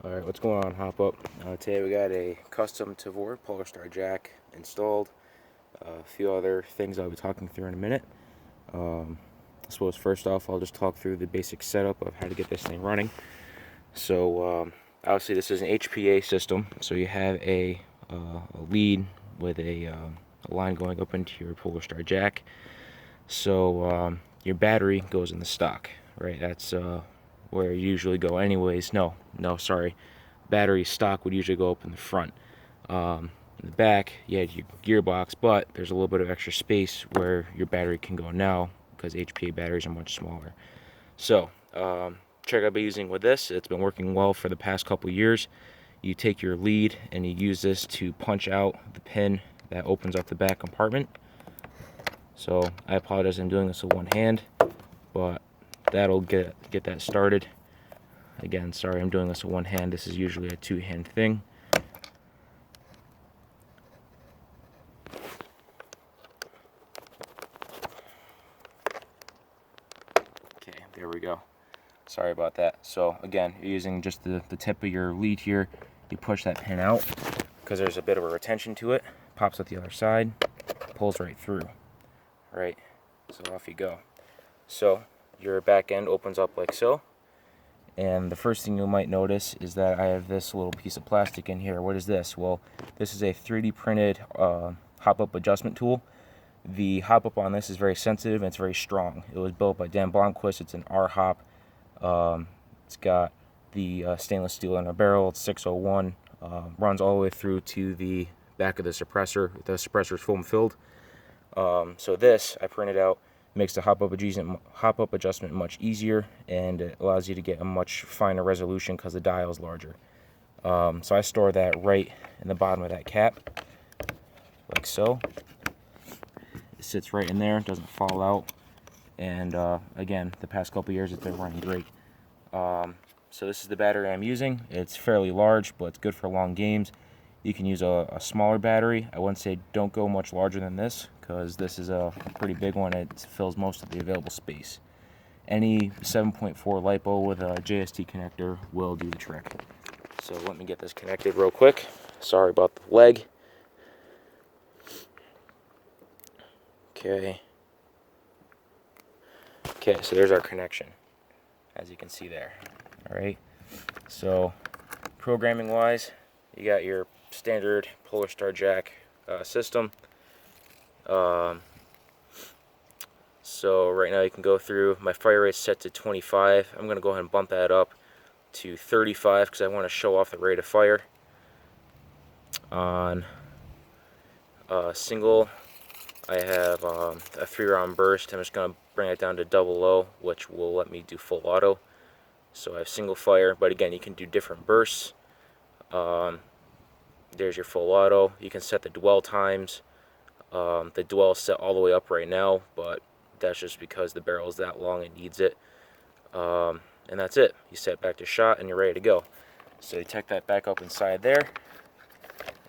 Alright, what's going on, HopUp? Today we got a custom Tavor Polarstar jack installed. A few other things I'll be talking through in a minute. I suppose first off I'll just talk through the basic setup of how to get this thing running. So obviously this is an HPA system, so you have a lead with a line going up into your Polarstar jack. So your battery goes in the stock, right? That's where you usually go anyways. No, sorry. Battery stock would usually go up in the front. In the back, you had your gearbox, but there's a little bit of extra space where your battery can go now because HPA batteries are much smaller. So, trick I've been using with this, it's been working well for the past couple years. You take your lead and you use this to punch out the pin that opens up the back compartment. So, I apologize, I'm doing this with one hand, but that'll get that started. Again, sorry, I'm doing this with one hand. This is usually a two-hand thing. Okay, there we go. Sorry about that. So again, you're using just the tip of your lead here. You push that pin out because there's a bit of a retention to it. Pops out the other side, pulls right through. Right, so off you go. So your back end opens up like so. And the first thing you might notice is that I have this little piece of plastic in here. What is this? Well, this is a 3D printed HopUp adjustment tool. The HopUp on this is very sensitive and it's very strong. It was built by Dan Blomquist. It's an R-Hop. It's got the stainless steel in a barrel. It's 601. Runs all the way through to the back of the suppressor. The suppressor is foam filled. So this I printed out. Makes the HopUp adjustment much easier, and it allows you to get a much finer resolution because the dial is larger. So I store that right in the bottom of that cap, like so. It sits right in there, doesn't fall out, and again, the past couple years it's been running great. So this is the battery I'm using. It's fairly large, but it's good for long games. You can use a smaller battery. I wouldn't say don't go much larger than this because this is a pretty big one. It fills most of the available space. Any 7.4 LiPo with a JST connector will do the trick. So let me get this connected real quick. Sorry about the leg. Okay, so there's our connection, as you can see there. Alright, so programming wise, you got your standard Polarstar jack system. So right now you can go through, my fire rate's set to 25. I'm going to go ahead and bump that up to 35 because I want to show off the rate of fire. On single, I have a 3-round burst. I'm just going to bring it down to double low, which will let me do full auto. So I have single fire, but again, you can do different bursts. There's your full auto. You can set the dwell times. The dwell is set all the way up right now, but that's just because the barrel is that long, it needs it. And that's it. You set back to shot and you're ready to go. So you tuck that back up inside there,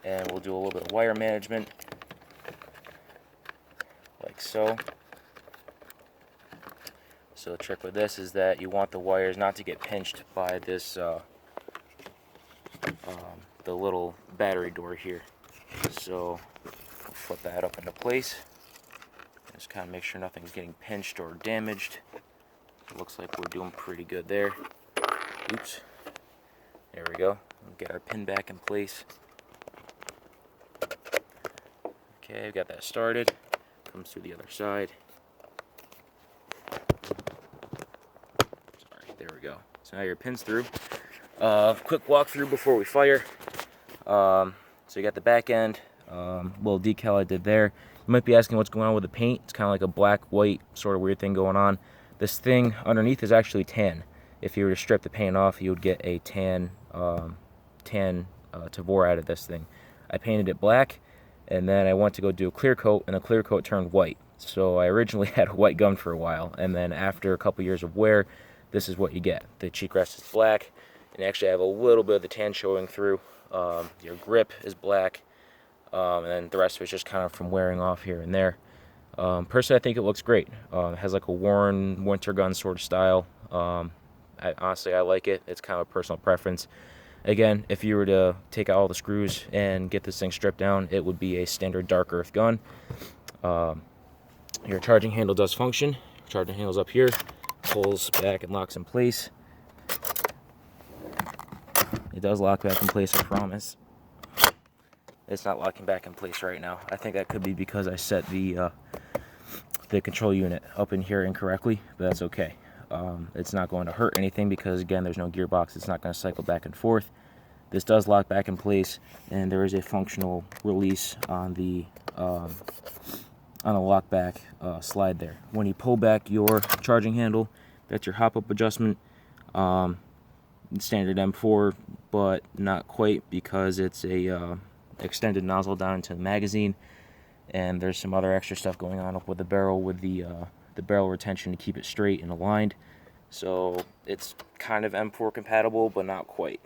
and we'll do a little bit of wire management, like so. So the trick with this is that you want the wires not to get pinched by this the little battery door here. So I'll flip that up into place. Just kind of make sure nothing's getting pinched or damaged. It looks like we're doing pretty good there. Oops. There we go. We'll get our pin back in place. Okay, I've got that started. Comes through the other side. Sorry, there we go. So now your pin's through. Quick walkthrough before we fire. So you got the back end, little decal I did there. You might be asking what's going on with the paint. It's kind of like a black-white sort of weird thing going on. This thing underneath is actually tan. If you were to strip the paint off, you would get a tan Tavor out of this thing. I painted it black, and then I went to go do a clear coat, and the clear coat turned white. So I originally had a white gun for a while, and then after a couple years of wear, this is what you get. The cheek rest is black, and actually I have a little bit of the tan showing through. Your grip is black, and then the rest of it's just kind of from wearing off here and there. Personally, I think it looks great. It has like a worn winter gun sort of style. Honestly, I like it. It's kind of a personal preference. Again, if you were to take out all the screws and get this thing stripped down, it would be a standard dark earth gun. Your charging handle does function. Charging handle's up here, pulls back and locks in place. It does lock back in place, I promise. It's not locking back in place right now. I think that could be because I set the control unit up in here incorrectly, but that's okay. It's not going to hurt anything because, again, there's no gearbox. It's not going to cycle back and forth. This does lock back in place, and there is a functional release on the lock back slide there. When you pull back your charging handle, that's your hop-up adjustment. Standard M4, but not quite, because it's a extended nozzle down into the magazine, and there's some other extra stuff going on up with the barrel, with the barrel retention to keep it straight and aligned. So it's kind of M4 compatible, but not quite.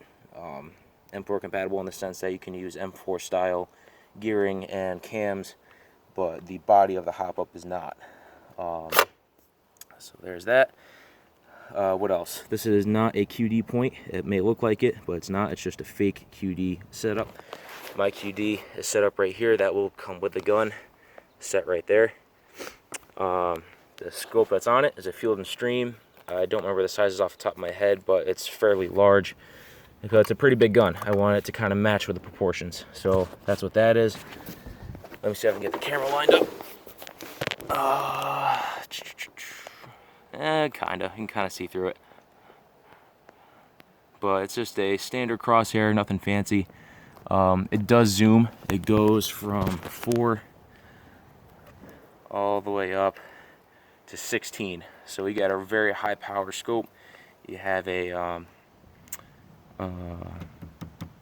M4 compatible in the sense that you can use M4 style gearing and cams, but the body of the hop-up is not. So there's that. What else? This is not a QD point. It may look like it, but it's not. It's just a fake QD setup. My QD is set up right here. That will come with the gun, set right there. The scope that's on it is a Field and Stream. I don't remember the sizes off the top of my head, but it's fairly large because it's a pretty big gun. I want it to kind of match with the proportions. So that's what that is. Let me see if I can get the camera lined up. Kinda. You can kind of see through it. But it's just a standard crosshair, nothing fancy. It does zoom. It goes from 4 all the way up to 16. So you got a very high power scope. You have a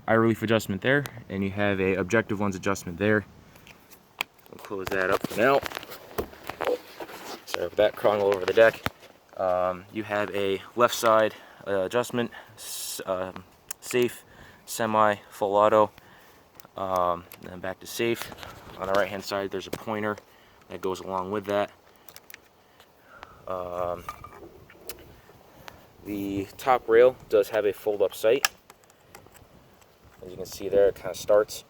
eye relief adjustment there, and you have a objective lens adjustment there. I'll close that up for now. Sorry for that, crawling all over the deck. You have a left side adjustment, safe, semi, full auto, then back to safe. On the right hand side there's a pointer that goes along with that. The top rail does have a fold up sight. As you can see there, it kind of starts.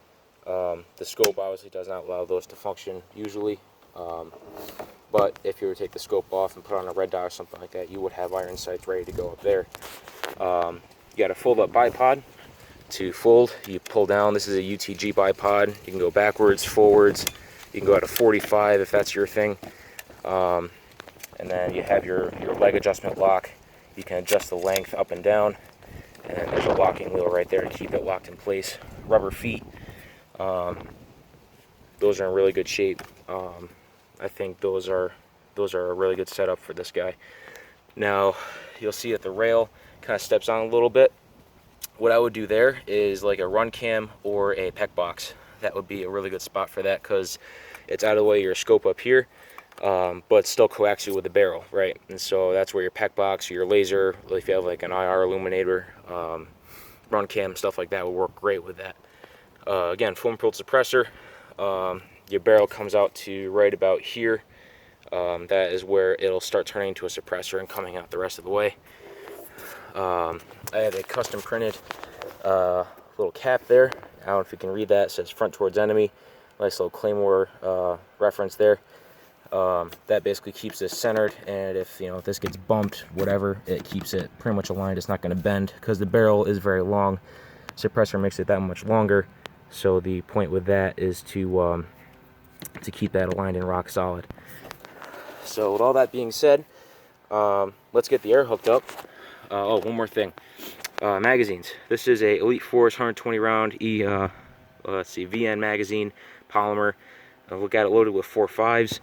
The scope obviously does not allow those to function usually. But if you were to take the scope off and put on a red dot or something like that, you would have iron sights ready to go up there. You got a fold up bipod. To fold, you pull down. This is a UTG bipod. You can go backwards, forwards. You can go out of 45 if that's your thing. And then you have your leg adjustment lock. You can adjust the length up and down. And then there's a locking wheel right there to keep it locked in place. Rubber feet. Those are in really good shape. I think those are a really good setup for this guy. Now you'll see that the rail kind of steps on a little bit. What I would do there is like a run cam or a PEC box. That would be a really good spot for that, because it's out of the way of your scope up here, but still coaxial with the barrel, right? And so that's where your PEC box or your laser, if you have like an IR illuminator, run cam, stuff like that, would work great with that. Again, foam pearl suppressor. Your barrel comes out to right about here. That is where it'll start turning into a suppressor and coming out the rest of the way. I have a custom printed little cap there. I don't know if you can read that. It says front towards enemy. Nice little Claymore reference there. That basically keeps this centered, and if this gets bumped, whatever, it keeps it pretty much aligned. It's not going to bend because the barrel is very long. Suppressor makes it that much longer. So the point with that is to keep that aligned and rock solid. So with all that being said, let's get the air hooked up. Oh, one more thing. Magazines. This is a Elite Force 120 round VN magazine, polymer. Look at it loaded with 4.5s.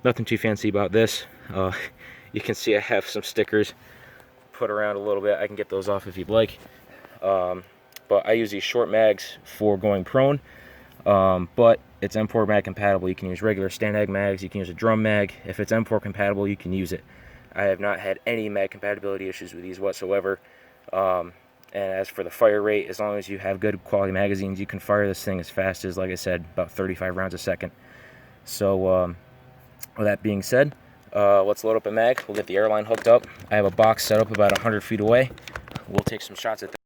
Nothing too fancy about this. You can see I have some stickers put around a little bit. I can get those off if you'd like. But I use these short mags for going prone. But it's M4 mag compatible. You can use regular Stanag mags. You can use a drum mag. If it's M4 compatible, you can use it. I have not had any mag compatibility issues with these whatsoever. And as for the fire rate, as long as you have good quality magazines, you can fire this thing as fast as, like I said, about 35 rounds a second. So with that being said, let's load up a mag. We'll get the airline hooked up. I have a box set up about 100 feet away. We'll take some shots at that.